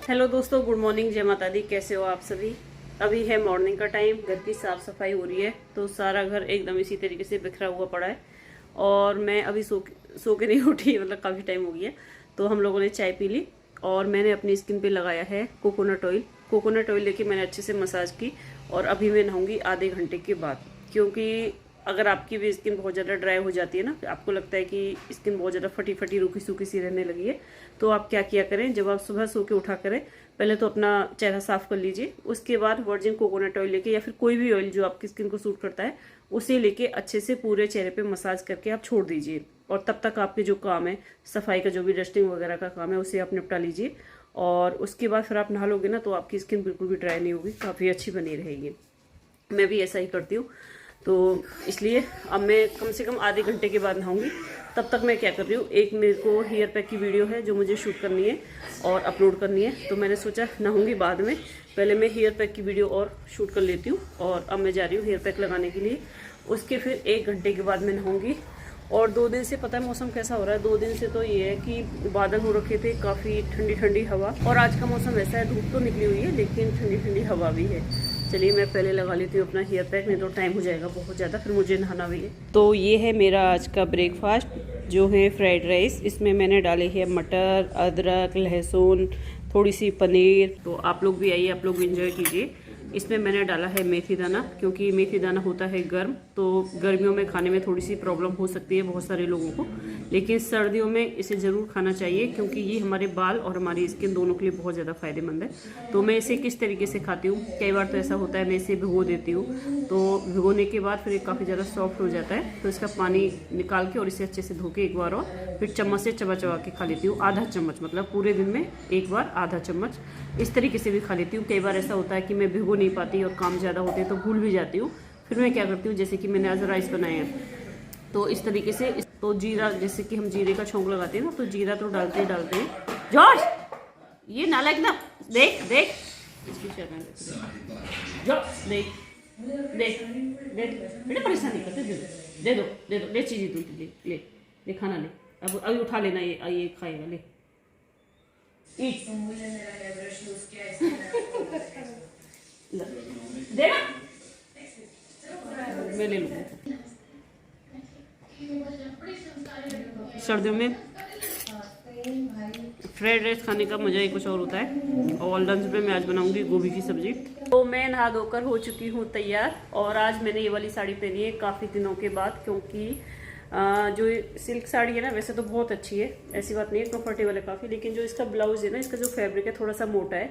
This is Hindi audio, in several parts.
हेलो दोस्तों, गुड मॉर्निंग, जय माता दी। कैसे हो आप सभी। अभी है मॉर्निंग का टाइम, घर की साफ सफाई हो रही है। तो सारा घर एकदम इसी तरीके से बिखरा हुआ पड़ा है और मैं अभी सो के नहीं उठी, मतलब काफ़ी टाइम हो गया। तो हम लोगों ने चाय पी ली और मैंने अपनी स्किन पे लगाया है कोकोनट ऑयल। कोकोनट ऑयल लेके मैंने अच्छे से मसाज की और अभी मैं नहाऊंगी आधे घंटे के बाद। क्योंकि अगर आपकी भी स्किन बहुत ज़्यादा ड्राई हो जाती है ना, आपको लगता है कि स्किन बहुत ज़्यादा फटी फटी रूखी सूखी सी रहने लगी है, तो आप क्या किया करें, जब आप सुबह सो के उठा करें, पहले तो अपना चेहरा साफ कर लीजिए। उसके बाद वर्जिन कोकोनट ऑयल लेके या फिर कोई भी ऑयल जो आपकी स्किन को सूट करता है उसे लेके अच्छे से पूरे चेहरे पे मसाज करके आप छोड़ दीजिए। और तब तक आपके जो काम है, सफाई का जो भी डस्टिंग वगैरह का काम है, उसे आप निपटा लीजिए। और उसके बाद फिर आप नहा लोगे ना, तो आपकी स्किन बिल्कुल भी ड्राई नहीं होगी, काफ़ी अच्छी बनी रहेगी। मैं भी ऐसा ही करती हूँ। तो इसलिए अब मैं कम से कम आधे घंटे के बाद नहाऊंगी। तब तक मैं क्या कर रही हूँ, एक मेरे को हेयर पैक की वीडियो है जो मुझे शूट करनी है और अपलोड करनी है। तो मैंने सोचा नहाऊंगी बाद में, पहले मैं हेयर पैक की वीडियो और शूट कर लेती हूँ। और अब मैं जा रही हूँ हेयर पैक लगाने के लिए। उसके फिर 1 घंटे के बाद मैं नहाऊंगी। और 2 दिन से पता है मौसम कैसा हो रहा है। 2 दिन से तो ये है कि बादल हो रखे थे, काफ़ी ठंडी ठंडी हवा। और आज का मौसम ऐसा है, धूप तो निकली हुई है लेकिन ठंडी ठंडी हवा भी है। चलिए मैं पहले लगा लेती हूँ अपना हेयर पैक, नहीं तो टाइम हो जाएगा बहुत ज़्यादा, फिर मुझे नहाना भी है। तो ये है मेरा आज का ब्रेकफास्ट, जो है फ्राइड राइस। इसमें मैंने डाले हैं मटर, अदरक, लहसुन, थोड़ी सी पनीर। तो आप लोग भी आइए, आप लोग एंजॉय कीजिए। इसमें मैंने डाला है मेथी दाना, क्योंकि मेथी दाना होता है गर्म, तो गर्मियों में खाने में थोड़ी सी प्रॉब्लम हो सकती है बहुत सारे लोगों को, लेकिन सर्दियों में इसे ज़रूर खाना चाहिए क्योंकि ये हमारे बाल और हमारी स्किन दोनों के लिए बहुत ज़्यादा फायदेमंद है। तो मैं इसे किस तरीके से खाती हूँ, कई बार तो ऐसा होता है मैं इसे भिगो देती हूँ, तो भिगोने के बाद फिर ये काफ़ी ज़्यादा सॉफ्ट हो जाता है। तो इसका पानी निकाल के और इसे अच्छे से धो के एक बार और फिर चम्मच से चबा चबा के खा लेती हूँ। आधा चम्मच, मतलब पूरे दिन में एक बार आधा चम्मच, इस तरीके से भी खा लेती हूँ। कई बार ऐसा होता है कि मैं भिगो नहीं पाती और काम ज़्यादा होते हैं तो भूल भी जाती हूँ। फिर मैं क्या करती हूँ, जैसे कि मैंने आज राइस बनाए हैं तो इस तरीके से तो जीरा, जैसे कि हम जीरे का छौंक लगाते हैं ना, तो जीरा तो डालते ही डालते हैं। जॉर्ज, ये नालायक ना, देख देख इसकी शक्ल, जॉर्ज देख देख देख, बेटा परेशान नहीं करते, दे दो दे दो, ले चीज़ें तू ले ले ले, खाना ले, अब अभी उठा लेना, ये खाएगा, ले देना, मैं ले लूँगा। सर्दियों में फ्राइड राइस खाने का मज़ा ही कुछ और होता है। और लंच में मैं आज बनाऊंगी गोभी की सब्जी। तो मैं नहा धोकर हो चुकी हूँ तैयार और आज मैंने ये वाली साड़ी पहनी है काफ़ी दिनों के बाद, क्योंकि जो सिल्क साड़ी है ना, वैसे तो बहुत अच्छी है, ऐसी बात नहीं है, कंफर्टेबल है काफ़ी, लेकिन जो इसका ब्लाउज है ना, इसका जो फैब्रिक है थोड़ा सा मोटा है,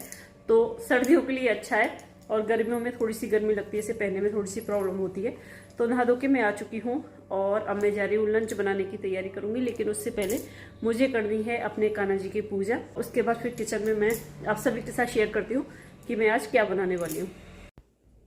तो सर्दियों के लिए अच्छा है। और गर्मियों में थोड़ी सी गर्मी लगती है, इसे पहनने में थोड़ी सी प्रॉब्लम होती है। तो नहा धो के मैं आ चुकी हूँ और अब मैं जा रही हूँ लंच बनाने की तैयारी करूँगी, लेकिन उससे पहले मुझे करनी है अपने कान्हा जी की पूजा। उसके बाद फिर किचन में मैं आप सभी के साथ शेयर करती हूँ कि मैं आज क्या बनाने वाली हूँ।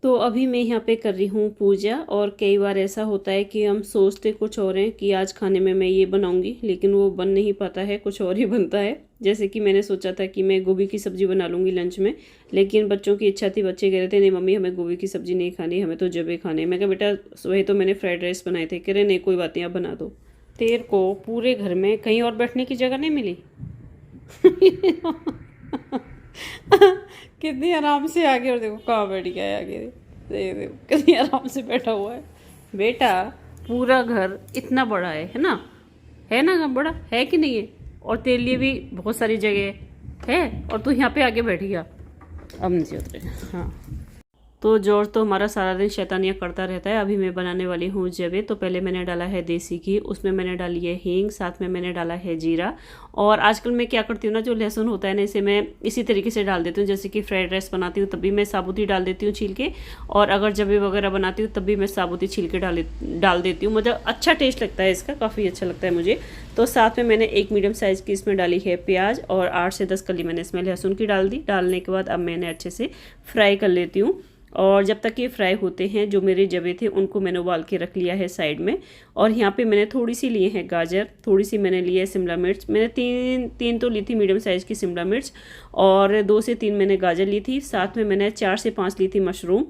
तो अभी मैं यहाँ पे कर रही हूँ पूजा। और कई बार ऐसा होता है कि हम सोचते कुछ और हैं कि आज खाने में मैं ये बनाऊँगी, लेकिन वो बन नहीं पाता है, कुछ और ही बनता है। जैसे कि मैंने सोचा था कि मैं गोभी की सब्ज़ी बना लूँगी लंच में, लेकिन बच्चों की इच्छा थी, बच्चे कह रहे थे नहीं मम्मी हमें गोभी की सब्ज़ी नहीं खानी, हमें तो जबे खाने। मैं कहा बेटा वही तो मैंने फ्राइड राइस बनाए थे। कह रहे नहीं कोई बात नहीं, आप बना दो। तेर को पूरे घर में कहीं और बैठने की जगह नहीं मिली। कितनी आराम से आगे, और देखो कहाँ बैठ गया है आगे, देखो कितनी आराम से बैठा हुआ है। बेटा पूरा घर इतना बड़ा है ना, है ना, बड़ा है कि नहीं है, और तेरे लिए भी बहुत सारी जगह है, और तू यहाँ पे आगे बैठ गया। अब नहीं उतरे। हाँ, तो जॉर्ज तो हमारा सारा दिन शैतानियाँ करता रहता है। अभी मैं बनाने वाली हूँ जवे। तो पहले मैंने डाला है देसी घी, उसमें मैंने डाली है हींग, साथ में मैंने डाला है जीरा। और आजकल मैं क्या करती हूँ ना, जो लहसुन होता है ना, इसे मैं इसी तरीके से डाल देती हूँ। जैसे कि फ्राइड राइस बनाती हूँ तब भी मैं साबुत ही डाल देती हूँ छील के, और अगर जवे वगैरह बनाती हूँ तब भी मैं साबुत ही छील के डाल देती हूँ। मतलब अच्छा टेस्ट लगता है इसका, काफ़ी अच्छा लगता है मुझे। तो साथ में मैंने एक मीडियम साइज़ की इसमें डाली है प्याज, और 8 से 10 कली मैंने इसमें लहसुन की डाल दी। डालने के बाद अब मैंने अच्छे से फ्राई कर लेती हूँ। और जब तक ये फ्राई होते हैं, जो मेरे जवे थे उनको मैंने उबाल के रख लिया है साइड में। और यहाँ पे मैंने थोड़ी सी लिए हैं गाजर, थोड़ी सी मैंने ली है शिमला मिर्च। मैंने तीन तो ली थी मीडियम साइज़ की शिमला मिर्च, और 2 से 3 मैंने गाजर ली थी। साथ में मैंने 4 से 5 ली थी मशरूम,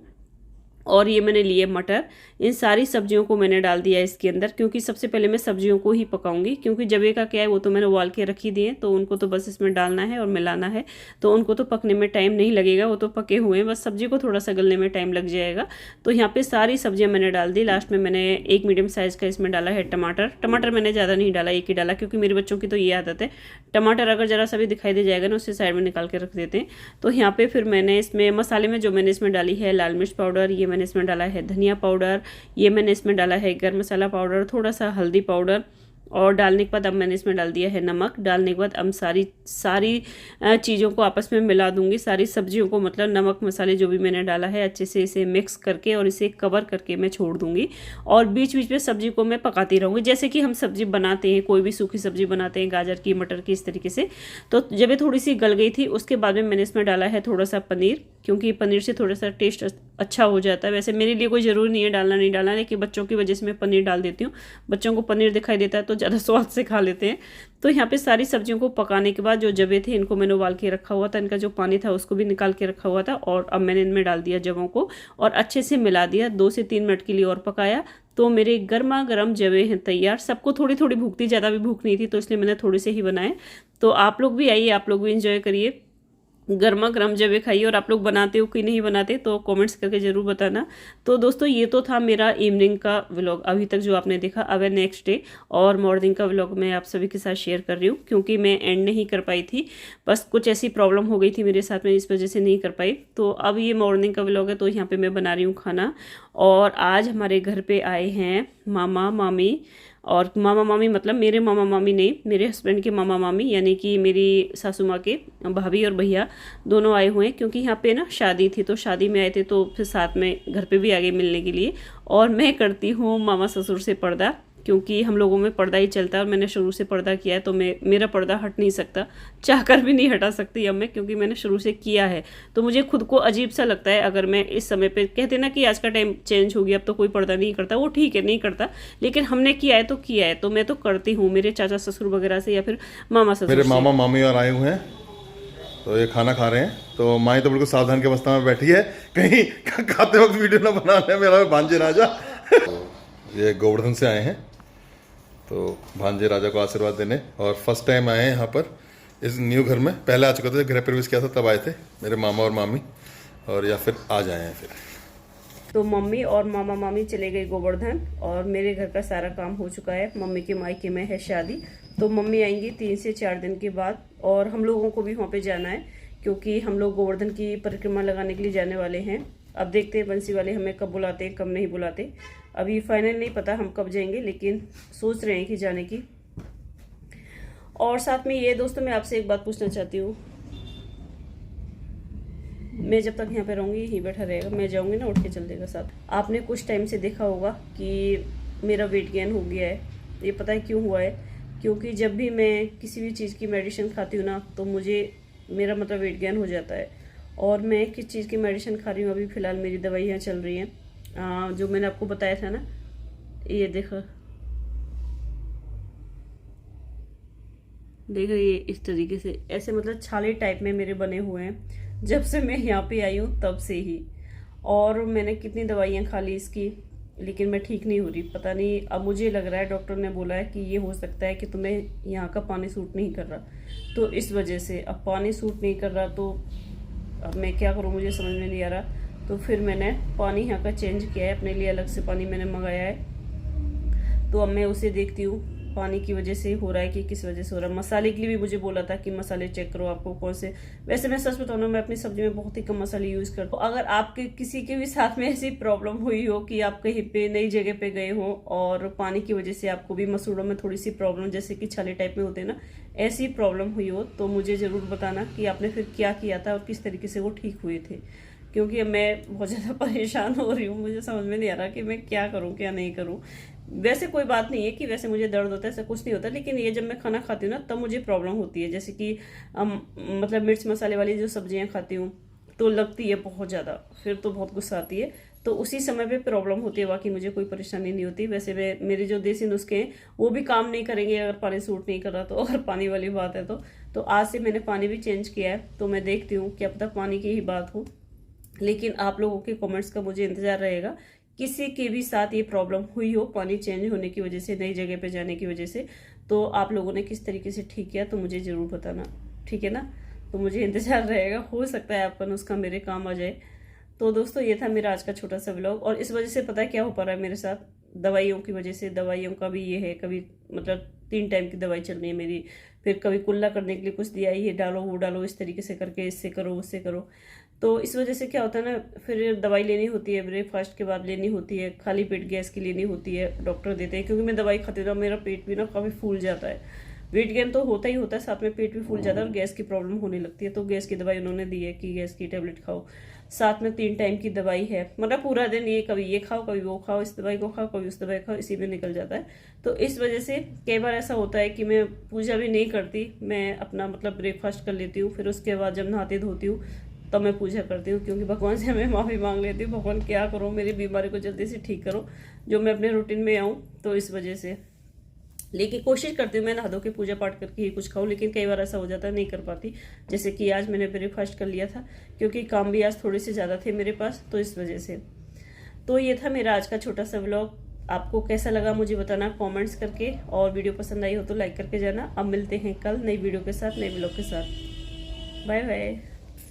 और ये मैंने लिए मटर। इन सारी सब्जियों को मैंने डाल दिया इसके अंदर, क्योंकि सबसे पहले मैं सब्जियों को ही पकाऊंगी, क्योंकि जवे का क्या है वो तो मैंने उबाल के रख ही दिए, तो उनको तो बस इसमें डालना है और मिलाना है, तो उनको तो पकने में टाइम नहीं लगेगा, वो तो पके हुए हैं, बस सब्जी को थोड़ा सा गलने में टाइम लग जाएगा। तो यहाँ पर सारी सब्जियाँ मैंने डाल दी। लास्ट में मैंने एक मीडियम साइज़ का इसमें डाला है टमाटर। टमाटर मैंने ज़्यादा नहीं डाला, एक ही डाला, क्योंकि मेरे बच्चों की तो ये आदत है, टमाटर अगर ज़रा सा भी दिखाई दे जाएगा ना उससे साइड में निकाल के रख देते हैं। तो यहाँ पे फिर मैंने इसमें मसाले में जो मैंने इसमें डाली है लाल मिर्च पाउडर, ये मैंने इसमें डाला है धनिया पाउडर, ये मैंने इसमें डाला है गरम मसाला पाउडर, थोड़ा सा हल्दी पाउडर, और डालने के बाद अब मैंने इसमें डाल दिया है नमक। डालने के बाद अब सारी चीज़ों को आपस में मिला दूंगी, सारी सब्जियों को, मतलब नमक मसाले जो भी मैंने डाला है अच्छे से इसे मिक्स करके और इसे कवर करके मैं छोड़ दूंगी। और बीच बीच में सब्जी को मैं पकाती रहूँगी, जैसे कि हम सब्जी बनाते हैं, कोई भी सूखी सब्जी बनाते हैं, गाजर की, मटर की, इस तरीके से। तो जब ये थोड़ी सी गल गई थी उसके बाद में मैंने इसमें डाला है थोड़ा सा पनीर, क्योंकि पनीर से थोड़ा सा टेस्ट अच्छा हो जाता है। वैसे मेरे लिए कोई ज़रूरी नहीं है डालना नहीं डालना, लेकिन बच्चों की वजह से मैं पनीर डाल देती हूँ। बच्चों को पनीर दिखाई देता है तो ज़्यादा स्वाद से खा लेते हैं। तो यहाँ पे सारी सब्जियों को पकाने के बाद जो जवे थे इनको मैंने उबाल के रखा हुआ था, इनका जो पानी था उसको भी निकाल के रखा हुआ था, और अब मैंने इनमें डाल दिया जवों को और अच्छे से मिला दिया। 2 से 3 मिनट के लिए और पकाया, तो मेरे गर्मा गर्म जवे हैं तैयार। सबको थोड़ी थोड़ी भूख थी, ज़्यादा भी भूख नहीं थी, तो इसलिए मैंने थोड़े से ही बनाए। तो आप लोग भी आइए, आप लोग भी इंजॉय करिए, गर्मा गर्म जवे खाइए। और आप लोग बनाते हो कि नहीं बनाते तो कमेंट्स करके ज़रूर बताना। तो दोस्तों ये तो था मेरा इवनिंग का व्लॉग अभी तक जो आपने देखा। अब है नेक्स्ट डे और मॉर्निंग का व्लॉग मैं आप सभी के साथ शेयर कर रही हूँ, क्योंकि मैं एंड नहीं कर पाई थी, बस कुछ ऐसी प्रॉब्लम हो गई थी मेरे साथ में, इस वजह से नहीं कर पाई। तो अब ये मॉर्निंग का व्लॉग है, तो यहाँ पर मैं बना रही हूँ खाना। और आज हमारे घर पर आए हैं मामा मामी, और मामा मामी मतलब मेरे मामा मामी नहीं, मेरे हस्बैंड के मामा मामी, यानी कि मेरी सासू माँ के भाभी और भैया दोनों आए हुए हैं, क्योंकि यहाँ पे ना शादी थी, तो शादी में आए थे, तो फिर साथ में घर पे भी आ गए मिलने के लिए। और मैं करती हूँ मामा ससुर से पर्दा, क्योंकि हम लोगों में पर्दा ही चलता है, और मैंने शुरू से पर्दा किया है, तो मेरा पर्दा हट नहीं सकता, चाहकर भी नहीं हटा सकती अब मैं, क्योंकि मैंने शुरू से किया है। तो मुझे खुद को अजीब सा लगता है अगर मैं इस समय पे, कहते ना कि आज का टाइम चेंज हो गया, अब तो कोई पर्दा नहीं करता, वो ठीक है नहीं करता, लेकिन हमने किया है तो किया है, तो मैं तो करती हूँ मेरे चाचा ससुर वगैरह से या फिर मामा ससुर। मेरे मामा मामी और आए हुए हैं, तो ये खाना खा रहे हैं। तो माई तो बिल्कुल सावधान के अवस्था में बैठी है, कहीं खाते वक्त वीडियो ना बनाने मेरा भांजे राजा। ये गोवर्धन से आए हैं, तो भांजे राजा को आशीर्वाद देने, और फर्स्ट टाइम आए हैं यहाँ पर इस न्यू घर में। पहले आ चुके थे, गृह प्रवेश किया था तब आए थे मेरे मामा और मामी, और या फिर आज आए हैं फिर। तो मम्मी और मामा मामी चले गए गोवर्धन, और मेरे घर का सारा काम हो चुका है। मम्मी के मायके में है शादी, तो मम्मी आएंगी 3 से 4 दिन के बाद, और हम लोगों को भी वहाँ पे जाना है, क्योंकि हम लोग गोवर्धन की परिक्रमा लगाने के लिए जाने वाले हैं। अब देखते हैं बंसी वाले हमें कब बुलाते हैं कब नहीं बुलाते, अभी फाइनल नहीं पता हम कब जाएंगे, लेकिन सोच रहे हैं कि जाने की। और साथ में ये दोस्तों मैं आपसे एक बात पूछना चाहती हूँ, मैं जब तक यहाँ पे रहूँगी यहीं बैठा रहेगा, मैं जाऊँगी ना उठ के चल देगा साथ। आपने कुछ टाइम से देखा होगा कि मेरा वेट गेन हो गया है। ये पता है क्यों हुआ है? क्योंकि जब भी मैं किसी भी चीज़ की मेडिसिन खाती हूँ ना, तो मुझे मेरा मतलब वेट गेन हो जाता है। और मैं किस चीज़ की मेडिसिन खा रही हूँ, अभी फ़िलहाल मेरी दवाइयाँ चल रही हैं, जो मैंने आपको बताया था ना, ये देखो ये इस तरीके से ऐसे मतलब छाले टाइप में मेरे बने हुए हैं जब से मैं यहाँ पे आई हूँ तब से ही। और मैंने कितनी दवाइयाँ खा ली इसकी, लेकिन मैं ठीक नहीं हो रही। पता नहीं, अब मुझे लग रहा है डॉक्टर ने बोला है कि ये हो सकता है कि तुम्हें यहाँ का पानी सूट नहीं कर रहा, तो इस वजह से अब पानी सूट नहीं कर रहा, तो अब मैं क्या करूँ मुझे समझ में नहीं आ रहा। तो फिर मैंने पानी यहाँ का चेंज किया है, अपने लिए अलग से पानी मैंने मंगाया है। तो अब मैं उसे देखती हूँ पानी की वजह से हो रहा है कि किस वजह से हो रहा है। मसाले के लिए भी मुझे बोला था कि मसाले चेक करो आपको कौन से। वैसे मैं सच बताऊँ ना, मैं अपनी सब्जी में बहुत ही कम मसाले यूज़ करता हूँ। अगर आपके किसी के भी साथ में ऐसी प्रॉब्लम हुई हो कि आप कहीं पे नई जगह पे गए हो और पानी की वजह से आपको भी मसूड़ों में थोड़ी सी प्रॉब्लम, जैसे कि छाले टाइप में होते हैं ना, ऐसी प्रॉब्लम हुई हो, तो मुझे ज़रूर बताना कि आपने फिर क्या किया था और किस तरीके से वो ठीक हुए थे। क्योंकि मैं बहुत ज़्यादा परेशान हो रही हूँ, मुझे समझ में नहीं आ रहा कि मैं क्या करूँ क्या नहीं करूँ। वैसे कोई बात नहीं है कि वैसे मुझे दर्द होता है, ऐसा कुछ नहीं होता, लेकिन ये जब मैं खाना खाती हूँ ना तब मुझे प्रॉब्लम होती है। जैसे कि मतलब मिर्च मसाले वाली जो सब्जियाँ खाती हूँ तो लगती है बहुत ज़्यादा, फिर तो बहुत गुस्सा आती है, तो उसी समय पे प्रॉब्लम होती है। बाकी मुझे कोई परेशानी नहीं होती। वैसे मेरे जो देसी नुस्खे हैं वो भी काम नहीं करेंगे अगर पानी सूट नहीं कर रहा, तो अगर पानी वाली बात है तो आज से मैंने पानी भी चेंज किया है, तो मैं देखती हूँ क्या पता पानी की ही बात हो। लेकिन आप लोगों के कमेंट्स का मुझे इंतजार रहेगा। किसी के भी साथ ये प्रॉब्लम हुई हो पानी चेंज होने की वजह से, नई जगह पे जाने की वजह से, तो आप लोगों ने किस तरीके से ठीक किया तो मुझे जरूर बताना, ठीक है ना। तो मुझे इंतजार रहेगा, हो सकता है आपका नुस्खा मेरे काम आ जाए। तो दोस्तों ये था मेरा आज का छोटा सा व्लॉग। और इस वजह से पता है क्या हो पा रहा है मेरे साथ, दवाइयों की वजह से, दवाइयों का भी ये है, कभी मतलब 3 टाइम की दवाई चल रही है मेरी, फिर कभी कुल्ला करने के लिए कुछ दिया, ये डालो वो डालो, इस तरीके से करके इससे करो उससे करो। तो इस वजह से क्या होता है ना, फिर दवाई लेनी होती है, ब्रेकफास्ट के बाद लेनी होती है, खाली पेट गैस की लेनी होती है, डॉक्टर देते हैं। क्योंकि मैं दवाई खाती हूँ मेरा पेट भी ना काफ़ी फूल जाता है, वेट गेन तो होता ही होता है, साथ में पेट भी फूल जाता है और गैस की प्रॉब्लम होने लगती है। तो गैस की दवाई उन्होंने दी है कि गैस की टेबलेट खाओ, साथ में 3 टाइम की दवाई है। मतलब पूरा दिन ये कभी ये खाओ कभी वो खाओ, इस दवाई को खाओ कभी उस दवाई खाओ, इसी में निकल जाता है। तो इस वजह से कई बार ऐसा होता है कि मैं पूजा भी नहीं करती, मैं अपना मतलब ब्रेकफास्ट कर लेती हूँ, फिर उसके बाद जब नहाती धोती हूँ तब मैं पूजा करती हूँ। क्योंकि भगवान से मैं माफ़ी मांग लेती हूँ, भगवान क्या करो मेरी बीमारी को जल्दी से ठीक करो, जो मैं अपने रूटीन में आऊँ। तो इस वजह से लेकिन कोशिश करती हूँ मैं नहा धो के पूजा पाठ करके ही कुछ खाऊं, लेकिन कई बार ऐसा हो जाता है नहीं कर पाती। जैसे कि आज मैंने ब्रेकफास्ट कर लिया था क्योंकि काम भी आज थोड़े से ज़्यादा थे मेरे पास, तो इस वजह से। तो ये था मेरा आज का छोटा सा व्लॉग। आपको कैसा लगा मुझे बताना कमेंट्स करके, और वीडियो पसंद आई हो तो लाइक करके जाना। अब मिलते हैं कल नई वीडियो के साथ, नए व्लॉग के साथ। Bye bye.